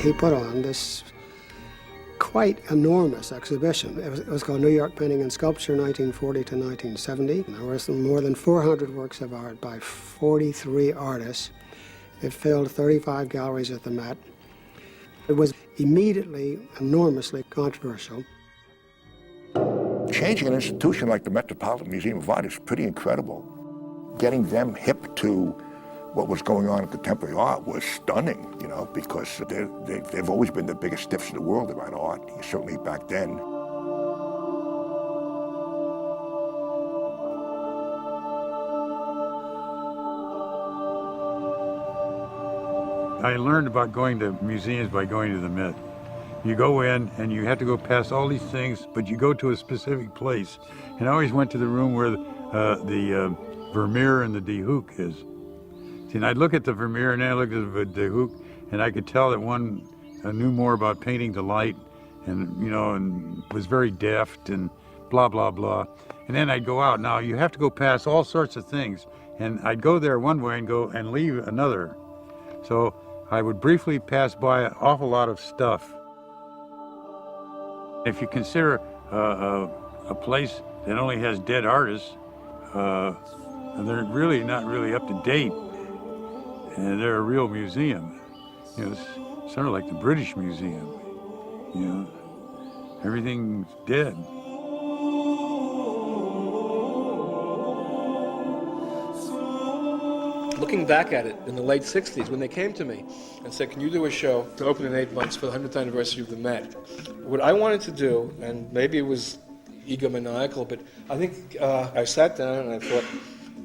he put on this quite enormous exhibition. It was called New York Painting and Sculpture, 1940 to 1970. There were more than 400 works of art by 43 artists. It filled 35 galleries at the Met. It was immediately enormously controversial. Changing an institution like the Metropolitan Museum of Art is pretty incredible. Getting them hip to what was going on in contemporary art was stunning, you know, because they've always been the biggest stiffs in the world about art, certainly back then. I learned about going to museums by going to the Met. You go in and you have to go past all these things, but you go to a specific place. And I always went to the room where the Vermeer and the De Hoek is. See, and I'd look at the Vermeer and then I looked at the De Hoek, and I could tell that one knew more about painting to light, and you know, and was very deft and blah blah blah. And then I'd go out. Now you have to go past all sorts of things, and I'd go there one way and go and leave another. So I would briefly pass by an awful lot of stuff. If you consider a place that only has dead artists, they're really not really up to date, and they're a real museum. You know, it's sort of like the British Museum. You know, everything's dead. Looking back at it in the late 60s, when they came to me and said, can you do a show to open in 8 months for the 100th anniversary of the Met? What I wanted to do, and maybe it was egomaniacal, but I think I sat down and I thought,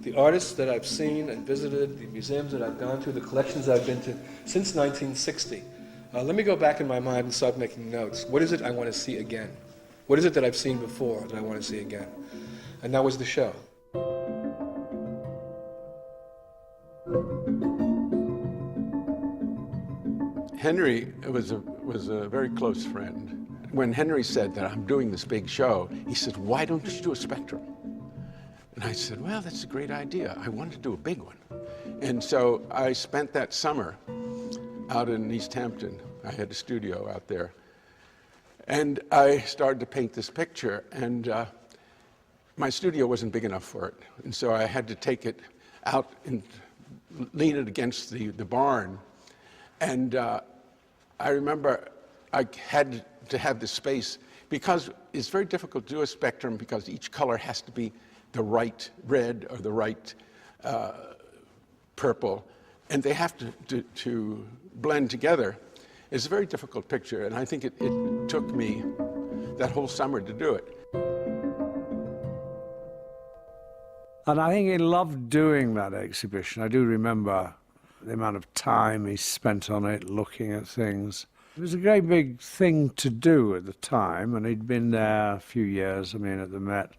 the artists that I've seen and visited, the museums that I've gone to, the collections I've been to since 1960, let me go back in my mind and start making notes. What is it I want to see again? What is it that I've seen before that I want to see again? And that was the show. Henry was a very close friend. When Henry said that I'm doing this big show, he said, why don't you do a Spectrum? And I said, well, that's a great idea. I want to do a big one. And so I spent that summer out in East Hampton. I had a studio out there. And I started to paint this picture, and my studio wasn't big enough for it. And so I had to take it out and lean it against the barn. And I remember I had to have this space, because it's very difficult to do a Spectrum because each color has to be the right red or the right purple, and they have to blend together. It's a very difficult picture, and I think it took me that whole summer to do it. And I think he loved doing that exhibition. I do remember the amount of time he spent on it, looking at things. It was a great big thing to do at the time, and he'd been there a few years, I mean, at the Met.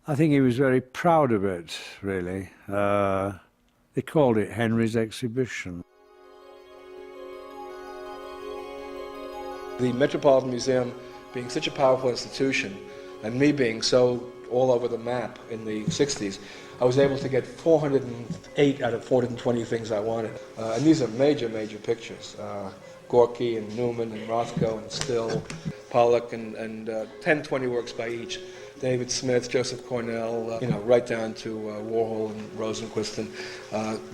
I think he was very proud of it, really. They called it Henry's exhibition. The Metropolitan Museum being such a powerful institution, and me being so all over the map in the 60s, I was able to get 408 out of 420 things I wanted. And these are major, major pictures. Gorky and Newman and Rothko and Still, Pollock, and 10, 20 works by each. David Smith, Joseph Cornell, you know, right down to Warhol and Rosenquist. And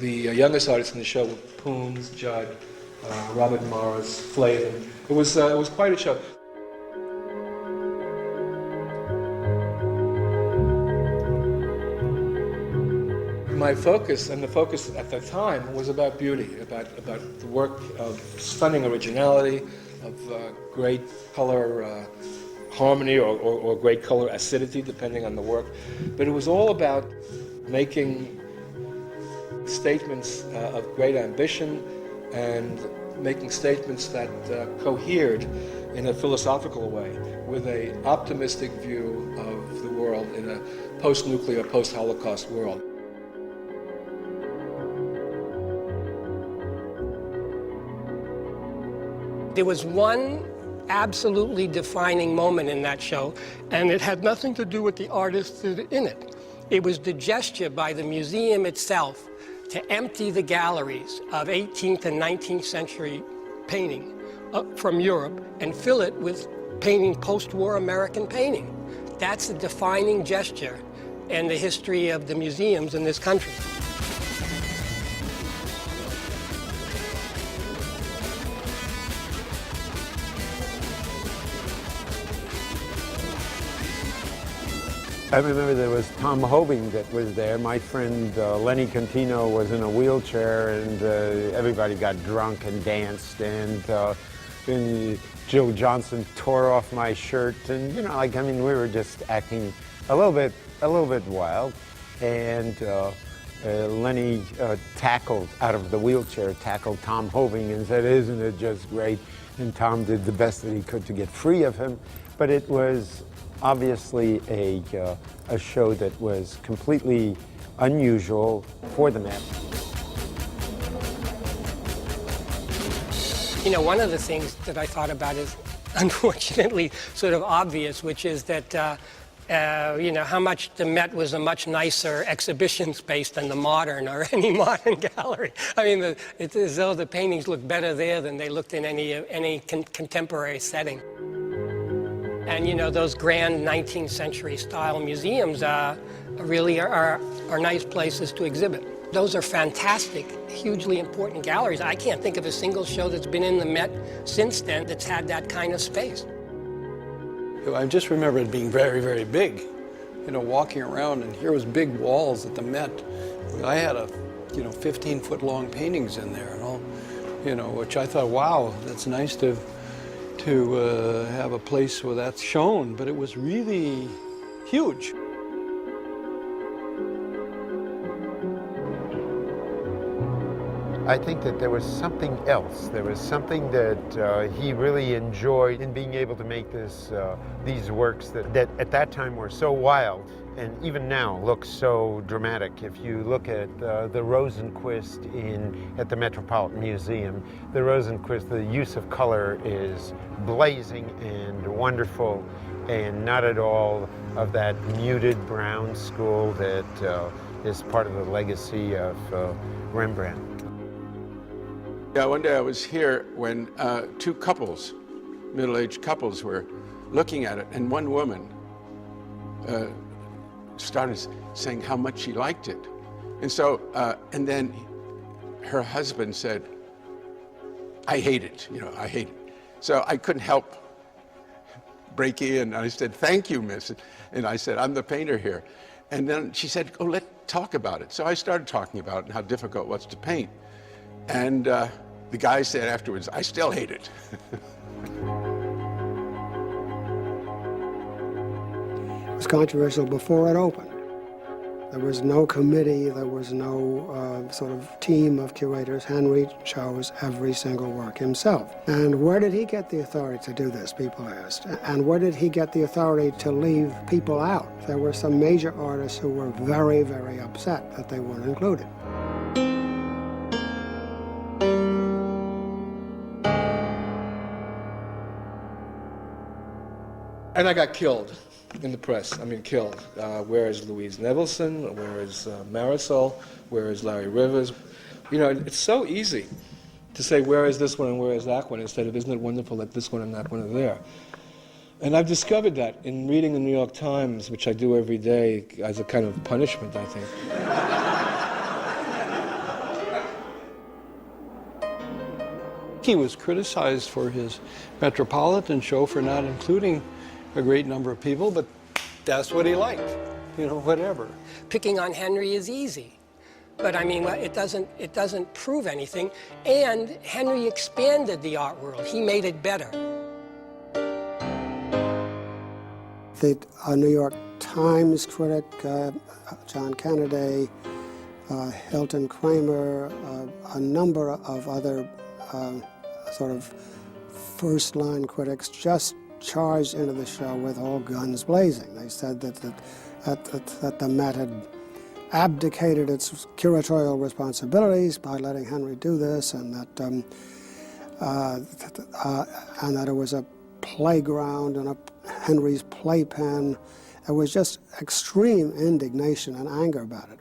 the youngest artists in the show were Poons, Judd, Robert Morris, Flavin. It was quite a show. My focus, and the focus at the time, was about beauty, about the work of stunning originality, of great color harmony or great color acidity, depending on the work. But it was all about making statements of great ambition and making statements that cohered in a philosophical way with an optimistic view of the world in a post-nuclear, post-Holocaust world. There was one absolutely defining moment in that show, and it had nothing to do with the artists in it. It was the gesture by the museum itself to empty the galleries of 18th and 19th century painting from Europe and fill it with painting post-war American painting. That's a defining gesture in the history of the museums in this country. I remember there was Tom Hoving that was there. My friend Lenny Contino was in a wheelchair, and everybody got drunk and danced, and Joe Johnson tore off my shirt, and you know, like, I mean, we were just acting a little bit wild, and Lenny tackled out of the wheelchair, tackled Tom Hoving and said, "Isn't it just great?" And Tom did the best that he could to get free of him, but it was obviously a show that was completely unusual for the Met. You know, one of the things that I thought about is unfortunately sort of obvious, which is that, you know, how much the Met was a much nicer exhibition space than the Modern or any modern gallery. I mean, it's as though the paintings look better there than they looked in any contemporary setting. And, you know, those grand 19th century style museums really are nice places to exhibit. Those are fantastic, hugely important galleries. I can't think of a single show that's been in the Met since then that's had that kind of space. I just remember it being very, very big. You know, walking around, and here was big walls at the Met. I had 15-foot long paintings in there and all, you know, which I thought, wow, that's nice to have a place where that's shown, but it was really huge. I think that there was something else. There was something that he really enjoyed in being able to make these works that at that time were so wild, and even now look so dramatic. If you look at the Rosenquist at the Metropolitan Museum, the Rosenquist, the use of color is blazing and wonderful, and not at all of that muted brown school that is part of the legacy of Rembrandt. Yeah, one day I was here when two couples, middle-aged couples, were looking at it, and one woman started saying how much she liked it. And so, and then her husband said, "I hate it, you know, I hate it." So I couldn't help break in. I said, "Thank you, miss." And I said, "I'm the painter here." And then she said, "Oh, let's talk about it." So I started talking about it and how difficult it was to paint. And the guy said afterwards, "I still hate it." It was controversial before it opened. There was no committee, there was no sort of team of curators. Henry chose every single work himself. And where did he get the authority to do this, people asked? And where did he get the authority to leave people out? There were some major artists who were very, very upset that they weren't included. And I got killed in the press. I mean, killed. Where is Louise Nevelson? Where is Marisol? Where is Larry Rivers? You know, it's so easy to say, where is this one and where is that one, instead of, isn't it wonderful that this one and that one are there? And I've discovered that in reading the New York Times, which I do every day as a kind of punishment, I think. He was criticized for his Metropolitan show for not including a great number of people, but that's what he liked, you know, whatever. Picking on Henry is easy, but I mean, it doesn't prove anything. And Henry expanded the art world. He made it better. The New York Times critic, John Kennedy, Hilton Kramer, a number of other sort of first-line critics just charged into the show with all guns blazing. They said that the Met had abdicated its curatorial responsibilities by letting Henry do this, and that it was a playground and Henry's playpen. There was just extreme indignation and anger about it.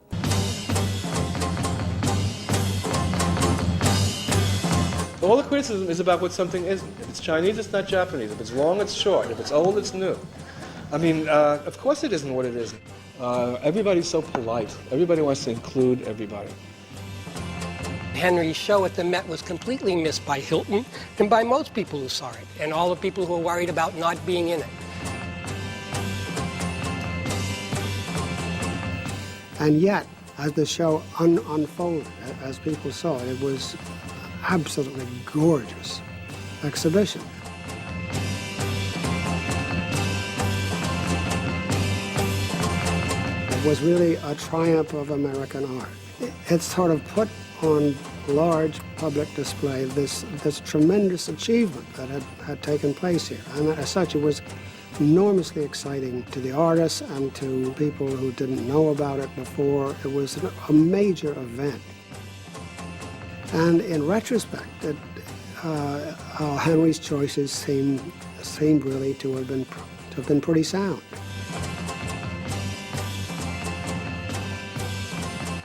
All the criticism is about what something isn't. If it's Chinese, it's not Japanese. If it's long, it's short. If it's old, it's new. I mean, of course it isn't what it isn't. Everybody's so polite. Everybody wants to include everybody. Henry's show at the Met was completely missed by Hilton and by most people who saw it, and all the people who were worried about not being in it. And yet, as the show unfolded, as people saw it, it was absolutely gorgeous exhibition. It was really a triumph of American art. It sort of put on large public display this tremendous achievement that had taken place here. And as such, it was enormously exciting to the artists and to people who didn't know about it before. It was a major event. And in retrospect, Henry's choices seemed really to have been pretty sound.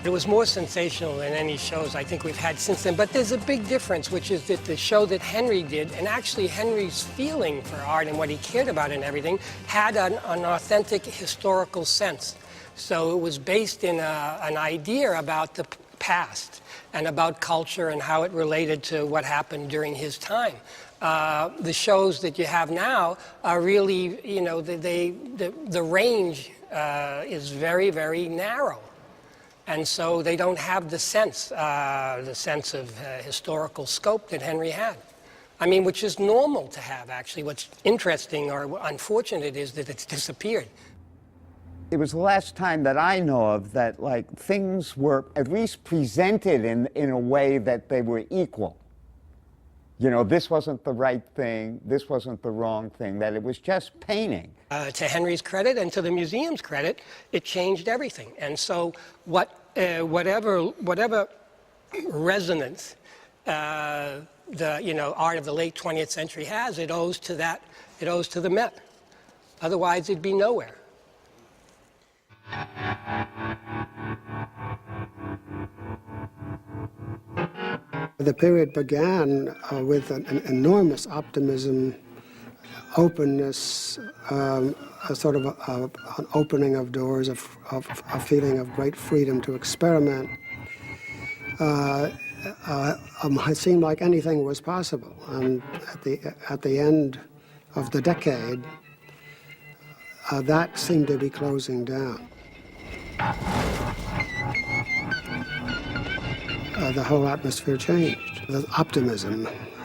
It was more sensational than any shows I think we've had since then, but there's a big difference, which is that the show that Henry did, and actually Henry's feeling for art and what he cared about and everything, had an authentic historical sense. So it was based in an idea about the past and about culture and how it related to what happened during his time. The shows that you have now are really, you know, the range is very, very narrow. And so they don't have the sense of historical scope that Henry had. I mean, which is normal to have, actually. What's interesting or unfortunate is that it's disappeared. It was the last time that I know of that, like, things were at least presented in a way that they were equal. You know, this wasn't the right thing, this wasn't the wrong thing, that it was just painting. To Henry's credit and to the museum's credit, it changed everything. And so whatever resonance the art of the late 20th century has, it owes to that, it owes to the Met. Otherwise, it'd be nowhere. The period began with an enormous optimism, openness, a sort of an opening of doors, a feeling of great freedom to experiment. It seemed like anything was possible. And at the end of the decade, that seemed to be closing down. The whole atmosphere changed. The optimism